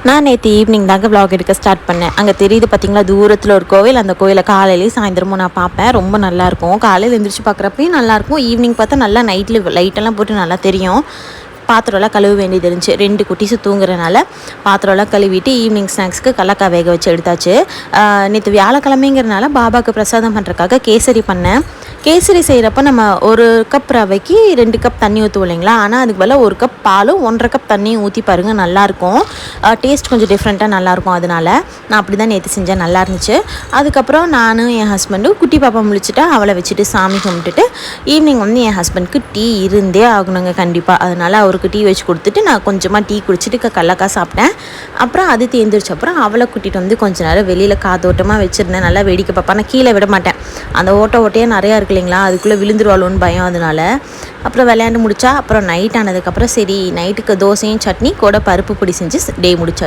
நான் நேற்று ஈவினிங் தாங்க விலாக் எடுக்க ஸ்டார்ட் பண்ணேன். அங்கே தெரியுது பார்த்தீங்களா, தூரத்தில் ஒரு கோவில். அந்த கோயிலை காலையிலேயும் சாயந்தரமும் நான் பார்ப்பேன். ரொம்ப நல்லாயிருக்கும். காலையில் எழுந்திரிச்சு பார்க்குறப்பையும் நல்லாயிருக்கும். ஈவினிங் பார்த்தா நல்லா நைட்டில் லைட்டெல்லாம் போட்டு நல்லா தெரியும். பாத்திரம்லாம் கழுவ வேண்டியது இருந்துச்சு. 2 குட்டீஸு தூங்குறனால பாத்திரம்லாம் கழுவிட்டு ஈவினிங் ஸ்நாக்ஸ்க்கு கடலக்காய் வேக வச்சு எடுத்தாச்சு. நேற்று வியாழக்கிழமைங்கிறனால பாபாவுக்கு பிரசாதம் பண்ணுறதுக்காக கேசரி பண்ணேன். கேசரி செய்கிறப்ப நம்ம 1 கப் ரவைக்கு 2 கப் தண்ணி ஊற்றுவோம் இல்லைங்களா, ஆனால் அதுக்கு பதிலாக 1 கப் பாலும் 1.5 கப் தண்ணியும் ஊற்றி பாருங்கள், நல்லாயிருக்கும். டேஸ்ட் கொஞ்சம் டிஃப்ரெண்ட்டாக நல்லாயிருக்கும். அதனால நான் அப்படி தான் நேற்று செஞ்சேன், நல்லா இருந்துச்சு. அதுக்கப்புறம் நானும் என் ஹஸ்பண்டும் குட்டி பாப்பா முழிச்சிட்டா அவளை வச்சுட்டு சாமி கும்பிட்டுட்டு ஈவினிங் வந்து என் ஹஸ்பண்டுக்கு டீ இருந்தே ஆகணுங்க கண்டிப்பாக. அதனால் அவருக்கு டீ வச்சு கொடுத்துட்டு நான் கொஞ்சமாக டீ குடிச்சிட்டு கடலக்காய் சாப்பிட்டேன். அப்புறம் அது தேர்ந்துருச்சு. அப்புறம் அவளை கூட்டிகிட்டு வந்து கொஞ்சம் நேரம் வெளியில் காத்தோட்டமாக வச்சுருந்தேன். நல்லா வேடிக்கை பார்ப்பேன். நான் கீழே விட மாட்டேன். அந்த ஓட்டையாக நிறையா இருக்கு இல்லைங்களா, அதுக்குள்ளே விழுந்துருவாளோன்னு பயம். அதனால அப்புறம் விளையாண்டு முடித்தா. அப்புறம் நைட் ஆனதுக்கப்புறம் சரி நைட்டுக்கு தோசையும் சட்னி கூட பருப்பு பொடி செஞ்சு டே முடிச்சா.